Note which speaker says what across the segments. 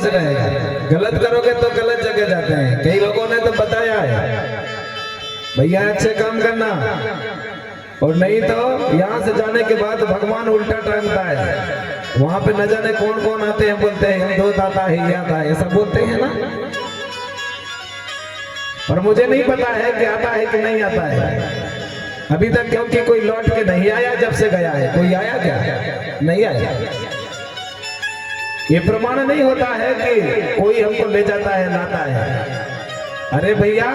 Speaker 1: से रहेगा। गलत करोगे तो गलत जगह जाते हैं। कई लोगों ने तो बताया है भैया अच्छे काम करना, और नहीं तो यहाँ से जाने के बाद भगवान उल्टा टांगता है। वहां पे न जाने कौन कौन आते हैं, बोलते हैं दो दाता है, ये आता है, ऐसा बोलते हैं ना। और मुझे नहीं पता है कि आता है कि नहीं आता है अभी तक, क्योंकि कोई लौट के नहीं आया जब से गया है। कोई आया क्या? नहीं आया। ये प्रमाण नहीं होता है कि कोई हमको ले जाता है, लाता है। अरे भैया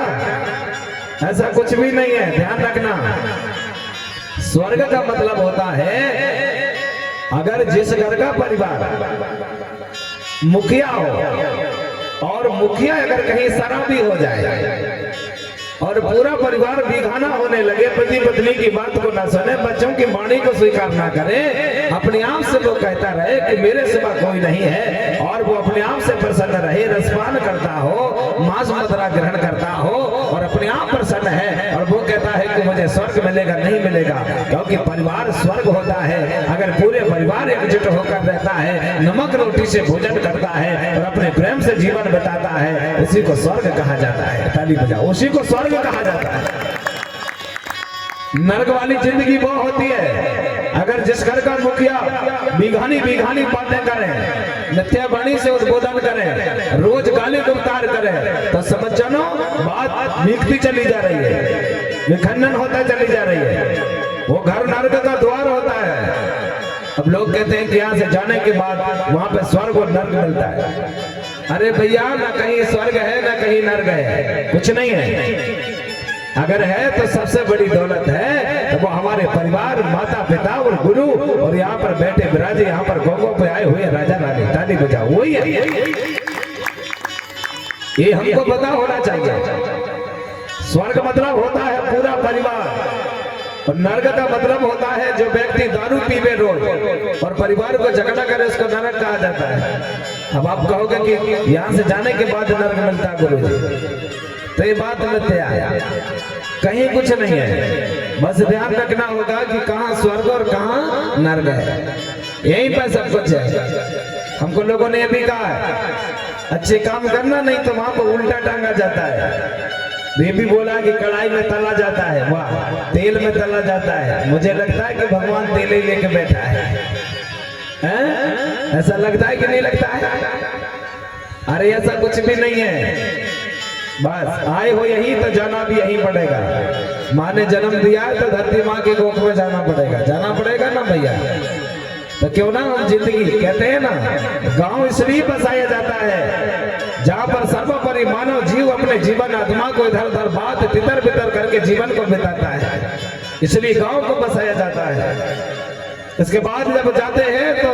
Speaker 1: ऐसा कुछ भी नहीं है, ध्यान रखना। स्वर्ग का मतलब होता है अगर जिस घर का परिवार मुखिया हो और मुखिया अगर कहीं शराबी हो जाए और पूरा परिवार बिगाना होने लगे, पति पत्नी की बात को ना सुने, बच्चों की वाणी को स्वीकार ना करे, अपने आप से वो कहता रहे कि मेरे सिवा कोई नहीं है, और वो अपने आप से प्रसन्न रहे, रसपान करता हो, मांस मदिरा ग्रहण करता हो और अपने आप प्रसन्न है, और वो कहता है कि मुझे स्वर्ग मिलेगा, नहीं मिलेगा, क्योंकि परिवार स्वर्ग होता है अगर पूरे परिवार एकजुट होकर रहता है, नमक रोटी से भोजन करता है और अपने प्रेम से जीवन बिताता है, उसी को स्वर्ग कहा जाता है। ताली बजाओ। उसी को स्वर्ग कहा जाता है। नरक वाली जिंदगी वो होती है अगर जिस घर का मुखिया बिघानी बिघानी बातें करे, मिथ्या वाणी से उद्बोधन करे, रोज गाली गुफ्तार करे, तो समझ जानो बात मीठती चली जा रही है, विखंडन होता चली जा रही है। वो घर नरक का द्वार होता है। अब लोग कहते हैं कि यहाँ से जाने के बाद वहां पे स्वर्ग और नर्क मिलता है। अरे भैया ना कहीं स्वर्ग है ना कहीं नर्क है, कुछ नहीं है। अगर है तो सबसे बड़ी दौलत है तो वो हमारे परिवार, माता पिता और गुरु, और यहाँ पर बैठे विराजे, यहाँ पर गोगों पे आए हुए राजा रानी। ताली बजाओ। वही है, ये हमको पता होना चाहिए। स्वर्ग मतलब होता है पूरा परिवार, और नरक का मतलब होता है जो व्यक्ति दारू पीवे रोज और परिवार को झगड़ा करे, उसको नरक कहा जाता है। अब आप कहोगे कि यहाँ से जाने के बाद नरक मिलता है गुरुजी, तो ये बात मिथ्या है, कहीं कुछ नहीं है। बस ध्यान रखना होगा कि कहाँ स्वर्ग और कहाँ नरक है, यहीं पर सब कुछ है। हमको लोगों ने ये भी कहा है अच्छे काम करना, नहीं तो वहां पर उल्टा टांगा जाता है। ये भी बोला कि कढ़ाई में तला जाता है, वाह, तेल में तला जाता है। मुझे लगता है कि भगवान तेल ही लेके बैठा है, ऐसा लगता है कि नहीं लगता है? अरे ऐसा कुछ भी नहीं है। बस आए हो यही तो जाना भी यही पड़ेगा। माँ ने जन्म दिया है तो धरती माँ के कोख में जाना पड़ेगा ना भैया। तो क्यों ना हम जिंदगी, कहते हैं ना गांव इसलिए बसाया जाता है जहाँ पर सर्वोपरि मानव जीव अपने जीवन आत्मा को इधर उधर बात तितर बितर करके जीवन को बिताता है, इसलिए गांव को बसाया जाता है। इसके बाद जब जाते हैं तो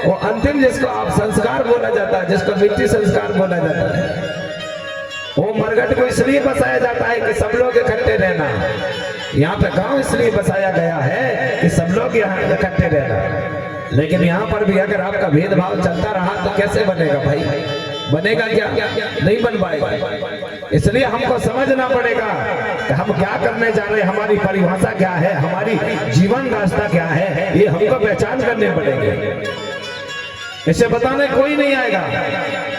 Speaker 1: वो अंतिम जिसको आप संस्कार बोला जाता है, जिसको मिट्टी संस्कार बोला जाता है, वो मरघट को इसलिए बसाया जाता है कि सब लोग इकट्ठे रहना। यहाँ पे गांव इसलिए बसाया गया है कि सब लोग यहाँ इकट्ठे रहना। लेकिन यहाँ पर भी अगर आपका भेदभाव चलता रहा तो कैसे बनेगा भाई? बनेगा क्या? नहीं बन पाएगा। इसलिए हमको समझना पड़ेगा कि हम क्या करने जा रहे हैं, हमारी परिभाषा क्या है, हमारी जीवन रास्ता क्या है, ये हमको पहचान करने पड़ेंगे। इसे बताने कोई नहीं आएगा।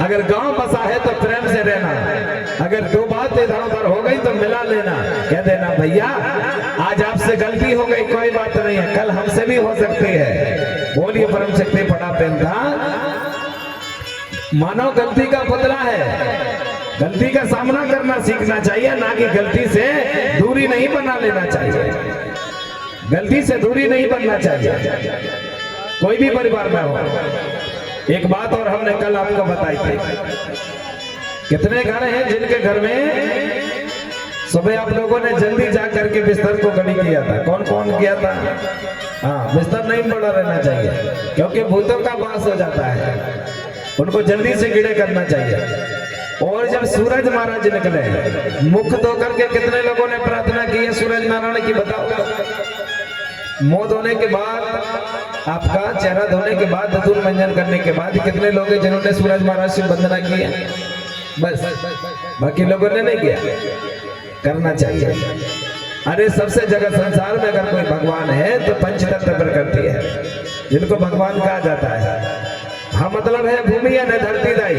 Speaker 1: अगर गांव बसा है तो प्रेम से रहना, अगर दो बात इधर उधर हो गई तो मिला लेना, कह देना भैया आज आपसे गलती हो गई, कोई बात नहीं है, कल हमसे भी हो सकती है। बोलिए परम शक्ति पड़ा पेंता। मानव गलती का पुतला है, गलती का सामना करना सीखना चाहिए, ना कि गलती से दूरी नहीं बना लेना चाहिए। गलती से दूरी नहीं बनना चाहिए, कोई भी परिवार में हो। एक बात और हमने कल आपको बताई थी, कितने घर हैं जिनके घर में सुबह आप लोगों ने जल्दी जा करके बिस्तर को गड़ी किया था? कौन कौन किया था? हाँ, बिस्तर नहीं बड़ा रहना चाहिए क्योंकि भूतों का वास हो जाता है, उनको जल्दी से गिड़े करना चाहिए। और जब सूरज महाराज निकले मुख धो करके, कितने लोगों ने प्रार्थना की है सूरज नारायण की? बताओ। मुंह धोने के बाद, आपका चेहरा धोने के बाद, धतूर मंजन करने के बाद कितने लोग हैं जिन्होंने सूरज महाराज से वंदना की है? बस, बाकी लोगों ने नहीं किया। करना चाहिए। अरे सबसे जगह संसार में अगर कोई भगवान है तो पंचतत्व प्रकृति है, जिनको भगवान कहा जाता है। हाँ मतलब है भूमि है न धरती दाई,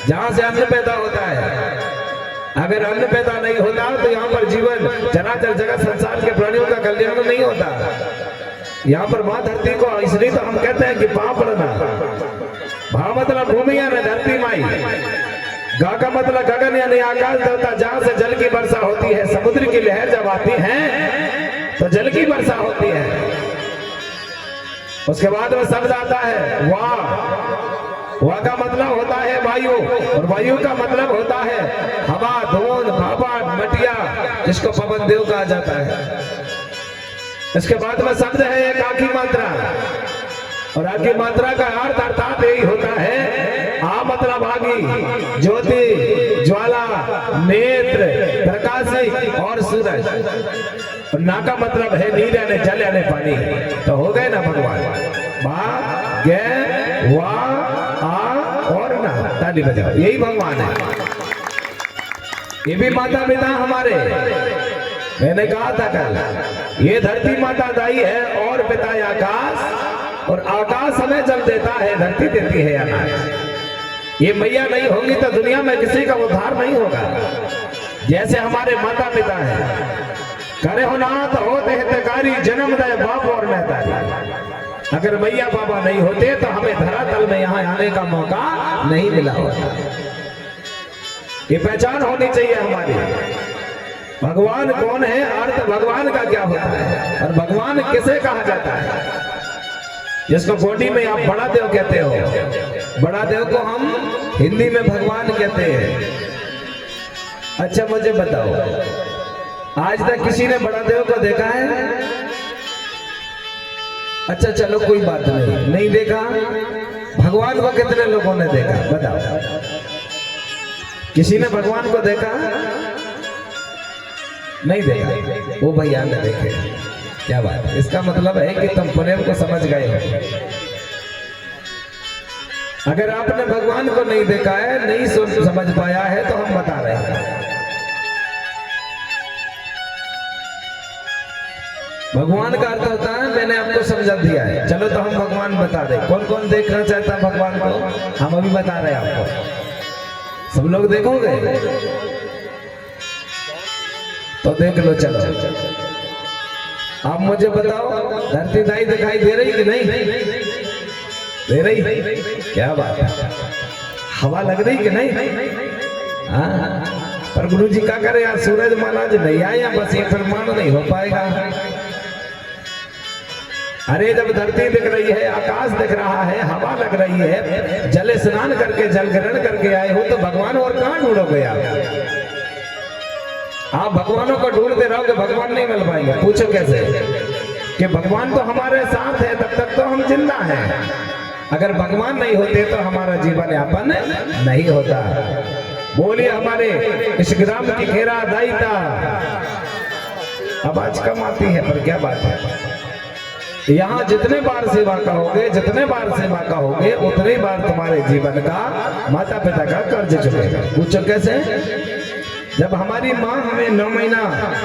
Speaker 1: जहां से अन्न पैदा होता है। अगर अन्न पैदा नहीं होता तो यहाँ पर जीवन चराचर जगत संसार के प्राणियों का कल्याण नहीं होता। यहाँ पर माँ धरती को इसलिए तो हम कहते हैं कि पाप पड़ना। भा मतलब भूमि है न धरती माई, गा का मतलब गगन यानी आकाश देवता, जहां से जल की वर्षा होती है। समुद्र की लहर जब आती है तो जल की वर्षा होती है। उसके बाद में शब्द आता है वाह। वाह का मतलब होता है वायु, और वायु का मतलब होता है हवा, धूल, भापा, मटिया, जिसको पवन देव कहा जाता है। इसके बाद में शब्द है एक आखी मात्रा, और आखी मात्रा का अर्थ अर्थात यही होता है आ मतलब आगी, ज्योति, ज्वाला, नेत्र, प्रकाशिक और सूरज। और ना का मतलब है नीर यानी जल यानी पानी। तो हो गए ना भगवान, बा, गे, वा, आ और ना, ताली बजाओ, यही भगवान है। ये भी माता पिता हमारे। मैंने कहा था कल, ये धरती माता दाई है और पिता आकाश, और आकाश हमें जल देता है, धरती देती है अनाज। ये मैया नहीं होगी तो दुनिया में किसी का उद्धार नहीं होगा। जैसे हमारे माता पिता हैं, करे हो नाथ होते हितकारी, जन्म दे बाप और महतारी। अगर मैया बाबा नहीं होते तो हमें धरातल में यहाँ आने का मौका नहीं मिला होता। ये पहचान होनी चाहिए हमारी। भगवान कौन है, अर्थ भगवान का क्या होता है, और भगवान किसे कहा जाता है। जिसको गोडी में आप बड़ा देव कहते हो, बड़ा देव को हम हिंदी में भगवान कहते हैं। अच्छा मुझे बताओ, आज तक किसी ने बड़ा देव को देखा है? अच्छा चलो कोई बात नहीं देखा। भगवान को कितने लोगों ने देखा बताओ? किसी ने भगवान को देखा? नहीं देखा। वो भैया ने देखे। क्या बात है, इसका मतलब है कि तुम प्रेम को समझ गए हो। अगर आपने भगवान को नहीं देखा है, नहीं समझ पाया है, तो हम बता रहे हैं। भगवान का अर्थ होता है, मैंने आपको समझा दिया है। चलो तो हम भगवान बता रहे। कौन कौन देखना चाहता है भगवान को? हम अभी बता रहे हैं आपको। सब लोग देखोगे तो देख लो। चलो आप मुझे बताओ, धरती दाई दिखाई दे रही कि नहीं दे रही? क्या बात है, हवा लग रही कि नहीं? हाँ, पर गुरु जी क्या करे यार, सूरज महाराज नहीं आया, बस ये प्रमाण नहीं हो पाएगा। अरे जब धरती दिख रही है, आकाश दिख रहा है, हवा लग रही है, जल स्नान करके जल ग्रहण करके आए हो, तो भगवान और कहाँ ढूंढोगे आप भगवानों को ढूंढते रहोगे, भगवान नहीं मिल पाएंगे। पूछो कैसे? कि भगवान तो हमारे साथ है, तब तक तो हम जिंदा हैं। अगर भगवान नहीं होते तो हमारा जीवन यापन नहीं होता। बोलिए हमारे इस ग्राम की घेरा दायिता। आवाज कम आती है पर क्या बात है, यहाँ जितने बार सेवा करोगे, जितने बार सेवा करोगे, उतने बार तुम्हारे जीवन का माता पिता का कर्ज चुकेगा। पूछो कैसे? जब हमारी माँ हमें 9 महीना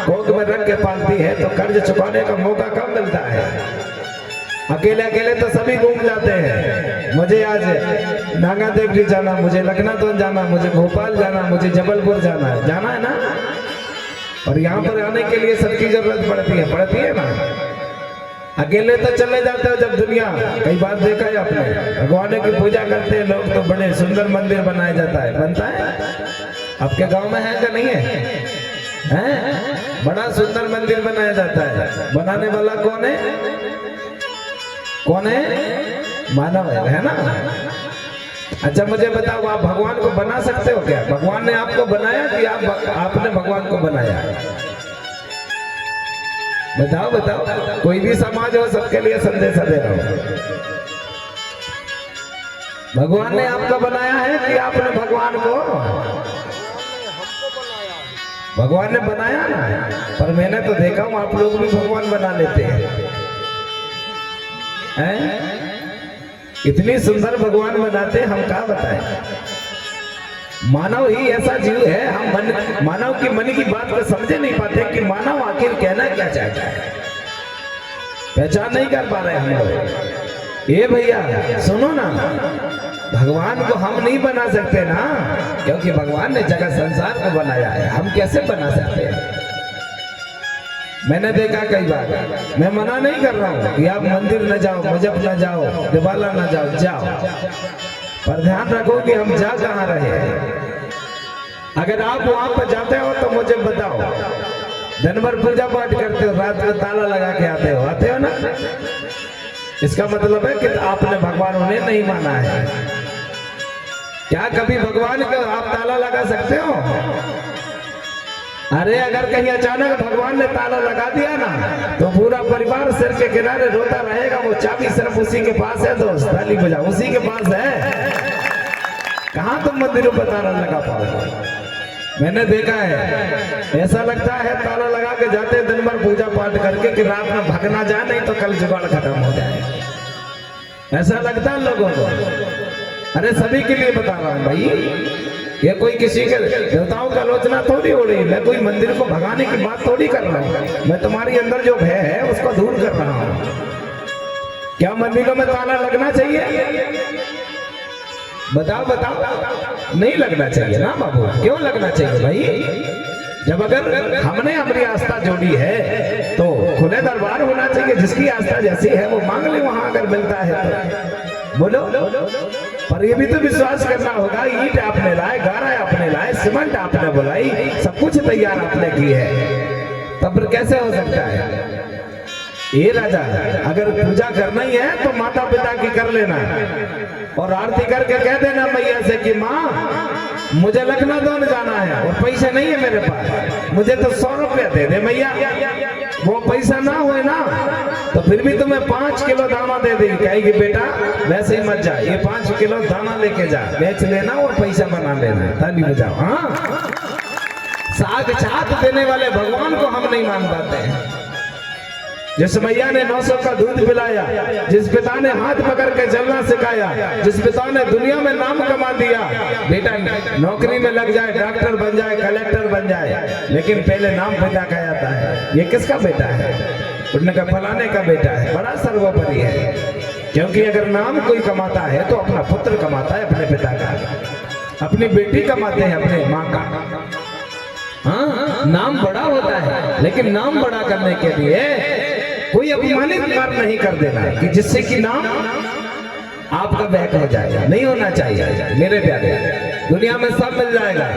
Speaker 1: कोख में रख के पालती है तो कर्ज चुकाने का मौका कब मिलता है? अकेले अकेले तो सभी घूम जाते हैं। मुझे आज नागा देवी जाना, मुझे लखनऊ जाना, मुझे भोपाल जाना, मुझे जबलपुर जाना है ना। और यहाँ पर आने के लिए सबकी जरूरत पड़ती है ना। अकेले तो चले जाते हो जब दुनिया, कई बार देखा है आपने, भगवान की पूजा करते हैं लोग तो बड़े सुंदर मंदिर बनाया जाता है, बनता है। आपके गांव में है कि नहीं है? बड़ा सुंदर मंदिर बनाया जाता है। बनाने वाला कौन है? मानव है ना। अच्छा मुझे बताओ, आप भगवान को बना सकते हो क्या? भगवान ने आपको बनाया कि आपने भगवान को बनाया? बताओ। कोई भी समाज हो, सबके लिए संदेश दे रहा हूं। भगवान ने आपको बनाया है कि आपने भगवान को? भगवान ने बनाया ना। पर मैंने तो देखा हूं आप लोग भी भगवान बना लेते हैं। इतनी सुंदर भगवान बनाते, हम क्या बताएं। मानव ही ऐसा जीव है, हम मानव की मन की बात को समझे नहीं पाते कि मानव आखिर कहना क्या चाहता है। पहचान नहीं कर पा रहे हम लोग। ये भैया सुनो ना, भगवान को हम नहीं बना सकते ना, क्योंकि भगवान ने जगत संसार को बनाया है, हम कैसे बना सकते हैं। मैंने देखा कई बार, मैं मना नहीं कर रहा हूँ कि आप मंदिर न जाओ, मजहब न जाओ, दिवाला न जाओ, जाओ, पर ध्यान रखो कि हम जा कहाँ रहे हैं। अगर आप वहां पर जाते हो तो मुझे बताओ, दिन भर पूजा पाठ करते हो, रात को ताला लगा के आते हो ना, इसका मतलब है कि आपने भगवान उन्हें नहीं माना है। क्या कभी भगवान को आप ताला लगा सकते हो? अरे अगर कहीं अचानक भगवान ने ताला लगा दिया ना, तो पूरा परिवार सिर के किनारे रोता रहेगा। वो चाबी सिर्फ उसी के पास है दोस्त, ताली बजाओ, उसी के पास है। कहां तुम मंदिरों पर ताला लगा पाओगे? मैंने देखा है, ऐसा लगता है ताला लगा के जाते दिन भर पूजा पाठ करके कि रात में भाग ना जाए, नहीं तो कल जुगाड़ खत्म हो जाए, ऐसा लगता है लोगों को। अरे सभी के लिए बता रहा हूँ भाई, ये कोई किसी के देवताओं की आलोचना थोड़ी हो रही है, मैं कोई मंदिर को भगाने की बात थोड़ी कर रहा हूँ, मैं तुम्हारी अंदर जो भय है उसको दूर कर रहा हूँ। क्या मंदिरों में ताला लगना चाहिए? बताओ बताओ, नहीं लगना चाहिए ना बाबू। क्यों लगना चाहिए भाई? जब अगर हमने अपनी आस्था जोड़ी है तो खुले दरबार होना चाहिए, जिसकी आस्था जैसी है वो मांग ले वहां अगर मिलता है तो। बोलो, पर ये भी तो विश्वास करना होगा, ईंट आपने लाए, गारा आपने लाए, सीमेंट आपने बुलाई, सब कुछ तैयार आपने की है, तब फिर कैसे हो सकता है? ये राजा, अगर पूजा करना ही है तो माता पिता की कर लेना और आरती करके कह देना मैया से कि माँ मुझे लखनऊ दोन जाना है और पैसे नहीं है मेरे पास, मुझे तो 100 रुपया दे दे मैया। वो पैसा ना हुए ना तो फिर भी तुम्हें 5 किलो दाना दे देगी, कहेगी बेटा वैसे ही मत जा, ये 5 किलो दाना लेके जा, बेच लेना और पैसा बना लेना, ताली बजाओ। हाँ, साग छात देने वाले भगवान को हम नहीं मान पाते हैं। जिस मैया ने 900 का दूध पिलाया, जिस पिता ने हाथ पकड़ के चलना सिखाया, जिस पिता ने दुनिया में नाम कमा दिया, बेटा नौकरी में लग जाए, डॉक्टर बन जाए, कलेक्टर बन जाए, लेकिन पहले नाम पिता का आता है। ये किसका बेटा है? उनका फलाने का बेटा है, बड़ा सर्वोपरि है। क्योंकि अगर नाम कोई कमाता है तो अपना पुत्र कमाता है, अपने पिता का, अपनी बेटी कमाते हैं, अपने माँ का। हाँ, नाम बड़ा होता है, लेकिन नाम बड़ा करने के लिए कोई अपमानित कार्य नहीं कर देना कि जिससे कि नाम आपका बैक हो जाएगा, नहीं होना चाहिए मेरे प्यारे। दुनिया में सब मिल जाएगा,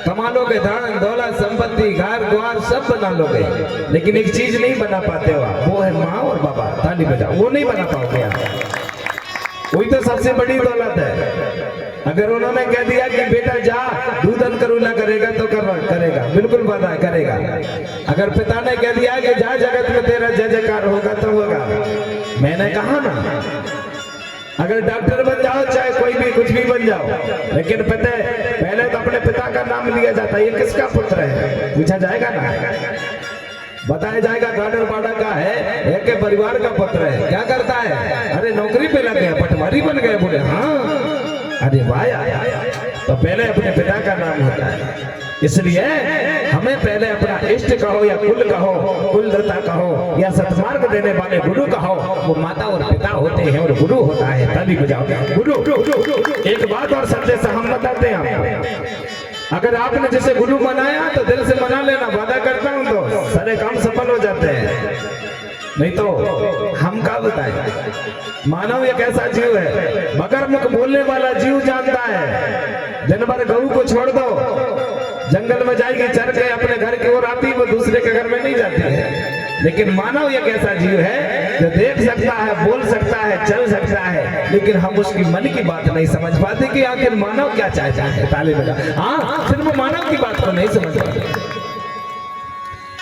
Speaker 1: कमा लोगे, धन दौलत संपत्ति घर द्वार सब बना लोगे, लेकिन एक चीज नहीं बना पाते हो आप, वो है माँ और बाबा। ताली बजाओ, वो नहीं बना पाओगे आप, वही तो सबसे बड़ी दौलत है। अगर उन्होंने कह दिया कि बेटा जा दूधन करूला करेगा तो करेगा, बिल्कुल वादा करेगा। अगर पिता ने कह दिया कि जा जगत में तेरा जय जयकार होगा तो होगा। मैंने कहा ना, अगर डॉक्टर बन जाओ, चाहे कोई भी कुछ भी बन जाओ, लेकिन पहले तो अपने पिता का नाम लिया जाता है। ये किसका पुत्र है पूछा जाएगा ना, बताया जाएगा गार्डन पाड़ा का है, एक के परिवार का पुत्र है। क्या करता है? अरे नौकरी पे लग गए, पटवारी बन गए। बोले हाँ, अरे वाह, तो पहले अपने पिता का नाम होता है। इसलिए हमें पहले अपना इष्ट कहो या कुल कहो, कुलदाता कहो या सत्मार्ग देने वाले गुरु कहो, वो माता और पिता होते हैं और गुरु होता है। ताली बजाओ गुरु। एक बात और संदेश हम बताते हैं आपको, अगर आपने जैसे गुरु मनाया तो दिल से मना लेना, वादा करता हूं तो सारे काम सफल हो जाते हैं। नहीं तो हम क्या बताएं। मानव एक ऐसा जीव है, मगर मुख बोलने वाला जीव जानता है। दिन भर गऊ को छोड़ दो, जंगल में जाएगी, चर के अपने घर की ओर आती, वो दूसरे के घर में नहीं जाती है। लेकिन मानव एक ऐसा जीव है जो देख सकता है, बोल सकता है, चल सकता है, लेकिन हम उसकी मन की बात नहीं समझ पाते कि आखिर मानव क्या चाहता है। ताली बजा। हाँ, सिर्फ वो मानव की बात को नहीं समझ पाते।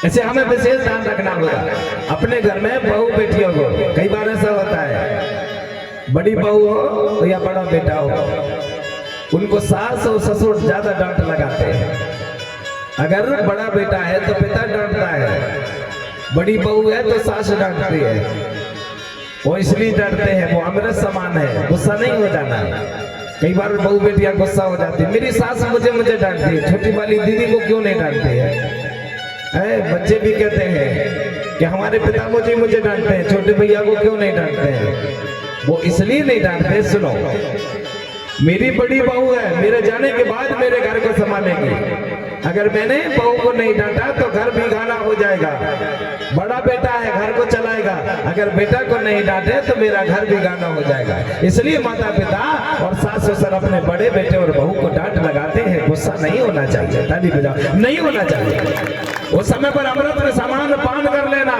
Speaker 1: ऐसे हमें विशेष ध्यान रखना होगा अपने घर में बहू बेटियों को। कई बार ऐसा होता है, बड़ी बहू हो या बड़ा बेटा हो, उनको सास और ससुर ज्यादा डांट लगाते हैं। अगर बड़ा बेटा है तो पिता डांटता है, बड़ी बहू है तो सास डांटती है। वो इसलिए डांटते हैं, वो अमृत समान है, गुस्सा नहीं हो जाना। कई बार बहू बेटियां गुस्सा हो जाती है, मेरी सास मुझे डांटती है, छोटी वाली दीदी को क्यों नहीं डांटती है। बच्चे भी कहते हैं कि हमारे पिता मुझे डांटते हैं, छोटे भैया को क्यों नहीं डांटते हैं। वो इसलिए नहीं डांटते, सुनो, मेरी बड़ी बहू है, मेरे जाने के बाद मेरे घर को संभालेगी। अगर मैंने बहू को नहीं डांटा तो घर बिगाना हो जाएगा। बड़ा बेटा है, घर को चलाएगा, अगर बेटा को नहीं डांटे तो मेरा घर बिगाना हो जाएगा। इसलिए माता पिता और सास ससुर अपने बड़े बेटे और बहू को डांट लगाते हैं। गुस्सा नहीं होना चाहिए, ताली बजाओ, नहीं होना चाहिए। उस समय पर अमृत के समान पान कर लेना,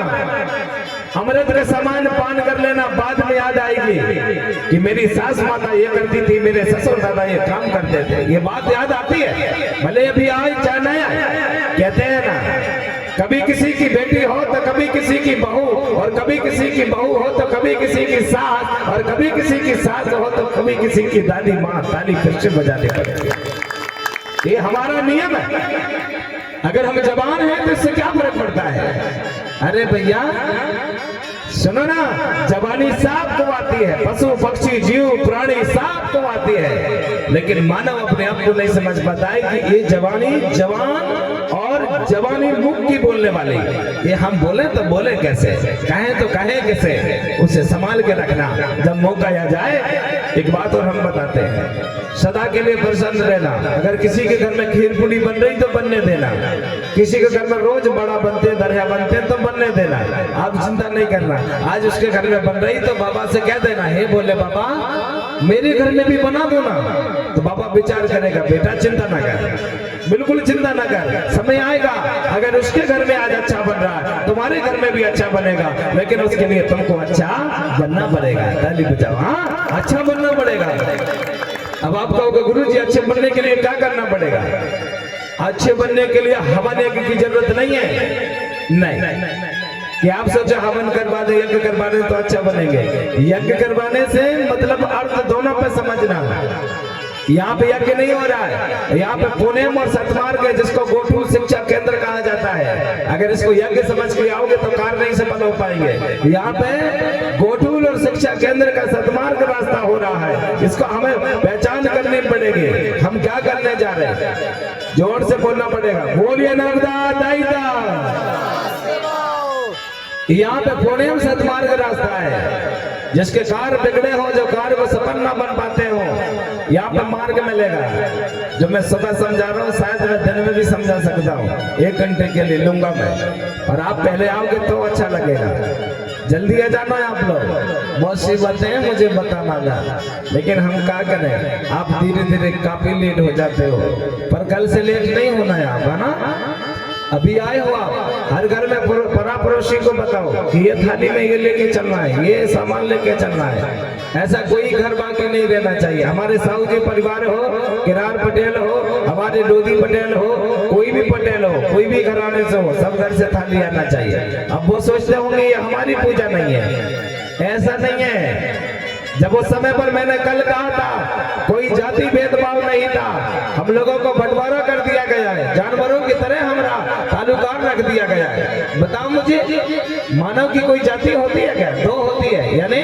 Speaker 1: अमृत के समान पान कर लेना। बाद में याद आएगी कि मेरी सास माता ये करती थी, मेरे ससुर दादा ये काम करते थे, ये बात याद आती है। भले अभी आए चाहे नया, कहते हैं ना, कभी किसी की बेटी हो तो कभी किसी की बहू, और कभी किसी की बहू हो तो कभी किसी की सास, और कभी किसी की सास हो तो कभी किसी की दादी माँ। ताली फिर से बजाने पड़ती है, ये हमारा नियम है। अगर हम जवान हैं तो इससे क्या फर्क पड़ता है? अरे भैया सुनो ना, जवानी साफ को आती है, पशु पक्षी जीव प्राणी साफ को आती है, लेकिन मानव अपने आप को नहीं समझ पाता है कि ये जवानी जवान और जवानी मुख की बोलने वाली, ये हम बोले तो बोले कैसे, कहें तो कहें कैसे, उसे संभाल के रखना। जब मौका आ जाए, एक बात और हम बताते हैं, सदा के लिए प्रसन्न रहना। अगर किसी के घर में खीर पूरी बन रही तो बनने देना, किसी के घर में रोज बड़ा बनते दरिया बनते तो बनने देना, आप चिंता नहीं करना। आज उसके घर में बन रही तो बाबा से कह देना, हे बोले बाबा मेरे घर में भी बना दो ना, तो बाबा विचार करेगा, बेटा चिंता ना कर, बिल्कुल चिंता ना कर, समय आएगा अगर उसके घर में आज अच्छा बन रहा है तुम्हारे घर में भी अच्छा बनेगा, लेकिन उसके लिए तुमको अच्छा बनना पड़ेगा। ताली बजाओ, हाँ अच्छा बनना पड़ेगा। अब आप कहोगे गुरुजी अच्छे बनने के लिए क्या करना पड़ेगा? अच्छे बनने के लिए हवन यज्ञ की जरूरत नहीं है, नहीं कि आप सोचे हवन करवा दे, यज्ञ करवा दे तो अच्छा बनेंगे। यज्ञ करवाने से मतलब अर्थ दोनों पे समझना। यहाँ पे यज्ञ नहीं हो रहा है, यहाँ पे पुनेम और सतमार्ग है जिसको गोठूल शिक्षा केंद्र कहा जाता है। अगर इसको यज्ञ समझ के आओगे तो कार्य नहीं सफल हो पाएंगे। यहाँ पे गोठूल और शिक्षा केंद्र का सतमार्ग रास्ता हो रहा है, इसको हमें पहचान करनी पड़ेगी। हम क्या करने जा रहे हैं, जोर से बोलना पड़ेगा, बोलिए नर्मदा दाईदा। यहाँ पे पुनेम सतमार्ग रास्ता है, जिसके कार्य बिगड़े हो, जो कार्य को सफल ना बन पाते हो, यहाँ पे मार्ग मिलेगा। जो मैं सुबह समझा रहा हूँ शायद मैं दिन में भी समझा सकता हूँ, 1 घंटे के लिए लूंगा मैं, और आप पहले आओगे तो अच्छा लगेगा। जल्दी आ जाना है आप लोग, बहुत सी बातें हैं मुझे बताना था, लेकिन हम क्या करें, आप धीरे धीरे काफी लेट हो जाते हो, पर कल से लेट नहीं होना है आप, है ना? अभी आए हो आप, हर घर में परा पड़ोसी को बताओ कि ये थाली में ये लेके चलना है, ये सामान लेके चलना है। ऐसा कोई घर बाकी नहीं रहना चाहिए। हमारे साहू जी परिवार हो, किरार पटेल हो, हमारे लोधी पटेल हो, कोई भी पटेल हो, कोई भी घराने से हो, सब घर से थाली आना चाहिए। अब वो सोचते होंगे ये हमारी पूजा नहीं है, ऐसा नहीं है। जब उस समय पर मैंने कल कहा था कोई जाति भेदभाव नहीं था, हम लोगों को बंटवारा कर दिया गया है, जानवरों की तरह हमारा ताल्लुकात रख दिया गया है। बताओ मुझे, मानव की कोई जाति होती है क्या? 2 होती है, यानी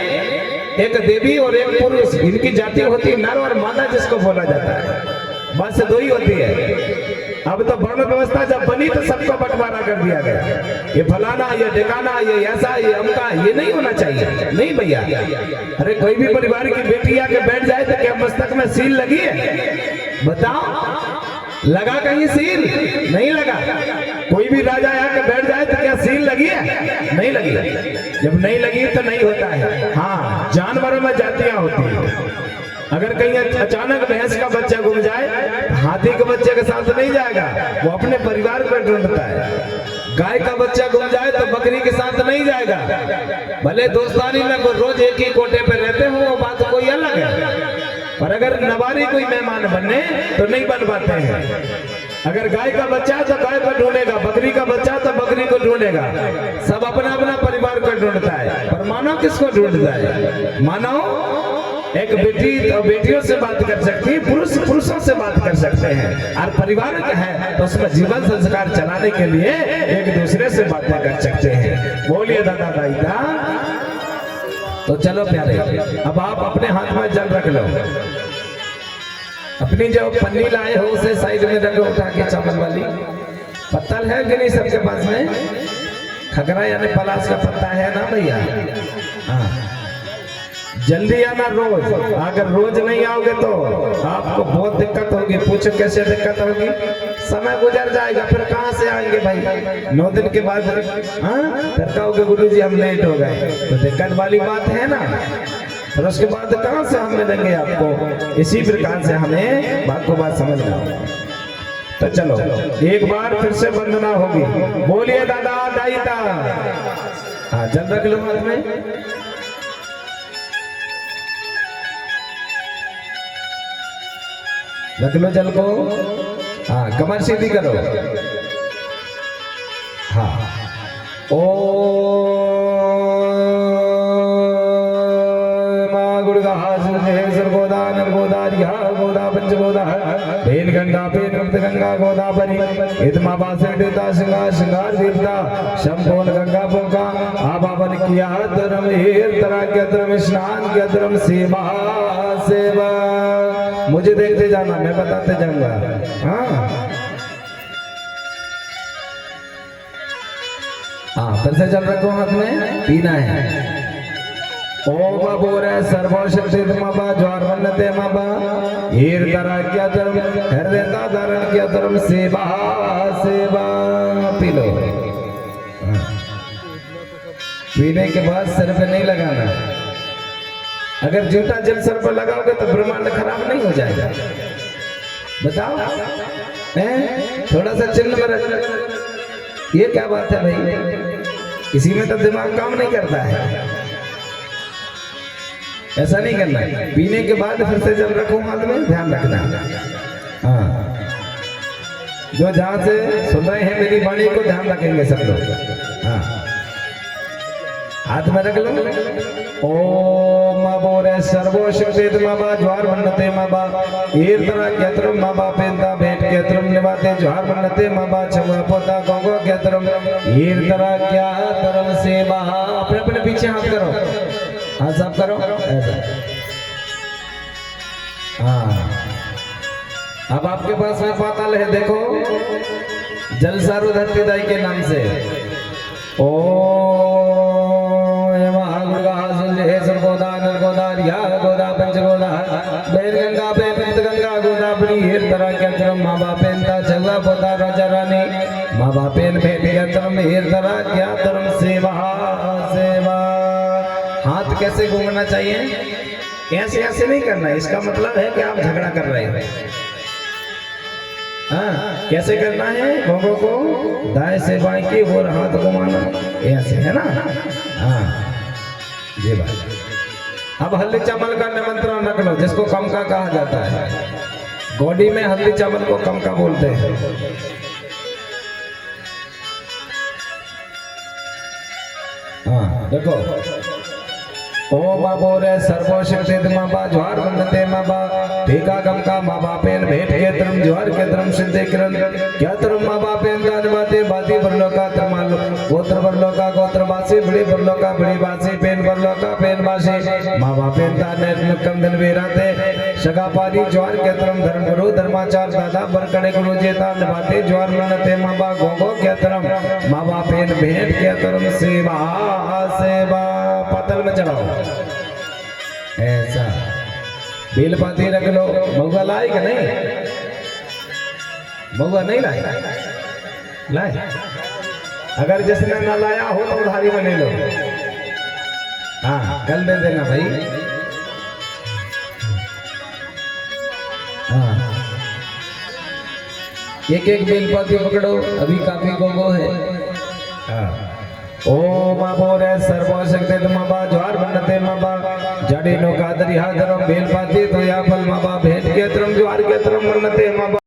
Speaker 1: एक देवी और एक पुरुष, इनकी जाति होती है नर और मादा जिसको बोला जाता है, बस 2 ही होती है। अब तो वर्ण व्यवस्था जब बनी तो सबको बंटवारा कर दिया गया, ये फलाना, ये ठिकाना, ये ऐसा, ये अमका, ये नहीं होना चाहिए। नहीं भैया, अरे कोई भी परिवार की बेटी आके बैठ जाए तो क्या मस्तक में सील लगी है? बताओ, लगा कहीं सील? नहीं लगा। कोई भी राजा आके बैठ जाए तो क्या सील लगी है? नहीं लगी। जब नहीं लगी तो नहीं होता है। हाँ, जानवरों में जातियां होती है। अगर कहीं अचानक भैंस का बच्चा गुम जाए, हाथी के बच्चे के साथ नहीं जाएगा, वो अपने परिवार को ढूंढता है। गाय का बच्चा गुम जाए तो बकरी के साथ नहीं जाएगा, भले दोस्तानी में रोज एक ही कोटे पे रहते हो, वो बात कोई अलग है। पर अगर नवारी कोई मेहमान बनने तो नहीं बन पाते हैं। अगर गाय का बच्चा तो गाय को ढूंढेगा, बकरी का बच्चा तो बकरी को ढूंढेगा, सब अपना अपना परिवार को ढूंढता है। पर मानव किसको ढूंढता है? मानव एक बेटी तो बेटियों से बात कर सकती है, पुरुष पुरुषों से बात कर सकते हैं, और परिवार है तो उसमें जीवन संस्कार चलाने के लिए एक दूसरे से बातें कर सकते हैं। बोलिए दादा दाईदा। तो चलो प्यारे, अब आप अपने हाथ में जल रख लो, अपनी जो पन्नी लाए हो उसे साइड में रखो, उठा के चावल वाली। पत्तल है कि नहीं सबके पास में? खगरा यानी पलाश का पत्ता है ना भैया? हाँ, जल्दी आना रोज। अगर रोज नहीं आओगे तो आपको बहुत दिक्कत होगी। पूछो कैसे दिक्कत होगी? समय गुजर जाएगा, फिर कहाँ से आएंगे भाई? 9 दिन के बाद फिर कहोगे गुरु जी हम लेट हो गए, तो दिक्कत वाली बात है ना। फिर उसके बाद कहाँ से हम मिलेंगे आपको? इसी प्रकार से हमें बात को बात समझना। तो चलो एक बार फिर से वंदना होगी। बोलिए दादा दाईता। हाँ जल रख लो हाथ में। रख लो जल को। हाँ कमर सीधी करो। हाँ ओ माँ गुड़गा गोदा नरगोदारिया गोदा पंचगोदा पेन गंगा पेन गंगा गोदा परी इतमा बासेटा श्रृंगार श्रृंगार देवता शंभोन गंगा पोका आबावन किया धर्म हेर तरह के धर्म स्नान के धर्म सेवा सेवा। मुझे देखते जाना, मैं बताते जाऊंगा। हाँ फिर से चल रखो हाथ में, पीना है। ओम बोरे सर्वशक्ति माबा ज्वार वन्नते माबा हीर दरा क्या धर्म हृदयता धारण क्या धर्म सेवा सेवा। P low. पीने के बाद सर पे नहीं लगाना। अगर जूता जल सर पर लगाओगे तो ब्रह्मांड खराब नहीं हो जाएगा? बताओ थोड़ा सा चिन्ह में रख। ये क्या बात है भाई? किसी में तो दिमाग काम नहीं करता है। ऐसा नहीं करना है। पीने के बाद फिर से जल रखो हाथ में, ध्यान रखना। हाँ जो जहां से सुन रहे हैं मेरी वाणी को ध्यान रखेंगे सब लोग। हाँ हाथ में रख लो। ओम बोरे सर्वशक्ति माबा ज्वार वन्नते माबा ईर तरह केत्रम माबा पेंता भेंट केत्रम निवाते ज्वार वन्नते माबा छवा पोता गोगो केत्रम ईर तरह क्या धर्म सेवा। अपने अपने पीछे हाथ करो, हाथ साफ करो ऐसा। हाँ अब आपके पास में पाताल है, देखो जल सारू धरती दाई के नाम से। ओ गोदा नरगोदा रिया गोदा पंचगोदा बेर गंगा पे गंगा गोदा बड़ी हेर तरह के तरम माँ बापेंता जगह पोता राजा रानी माँ बापेन भेट के तरम हेर तरह क्या तरम सेवा सेवा। हाथ कैसे घूमना चाहिए? ऐसे ऐसे नहीं करना। इसका मतलब है कि आप झगड़ा कर रहे हैं। हाँ कैसे करना है? भोगों को दाएं से बाएं की और हाथ घुमाना, ऐसे है ना। हाँ ये बात। अब हल्दी चावल का निमंत्रण रख लो, जिसको कमका कहा जाता है। गोडी में हल्दी चावल को कमका बोलते हैं। हाँ देखो ओम बोरे सर्वशक्ति माबा ज्वार वन्नते माबा टीका गमका माँ बापेन भेंट के तरम ज्वार के तरम सिद्धे किरण क्या तरम माँ बापेन दान बाते बाती बरलोका तरमाल गोत्र बरलोका गोत्र बासी बड़ी बरलोका बड़ी बासी पेन बरलोका पेन बासी माँ बापेन दान कंदन वेराते सगा पारी ज्वार के तरम धर्म गुरु धर्माचार दादा बरकड़े गुरु जेता बाते ज्वार वन्नते माबा गोगो के तरम माँ बापेन भेंट के तरम सेवा सेवा। पतल में चढ़ाओ ऐसा। बेलपाती रख लो। महुआ लाए कि नहीं? महुआ नहीं लाए? लाए? अगर जिसने ना लाया हो तो उधारी में ले लो। हाँ कल दे देना भाई। हाँ एक एक बेलपाती पकड़ो, अभी काफी गोगो है। हाँ ओम बोरे सर्वशक्ति माबा ज्वार वन्नते माबा जड़ी नो कादरी हादरम बेलपाती तो या फल माबा भेंट के तरम ज्वार के तरम वन्नते माबा।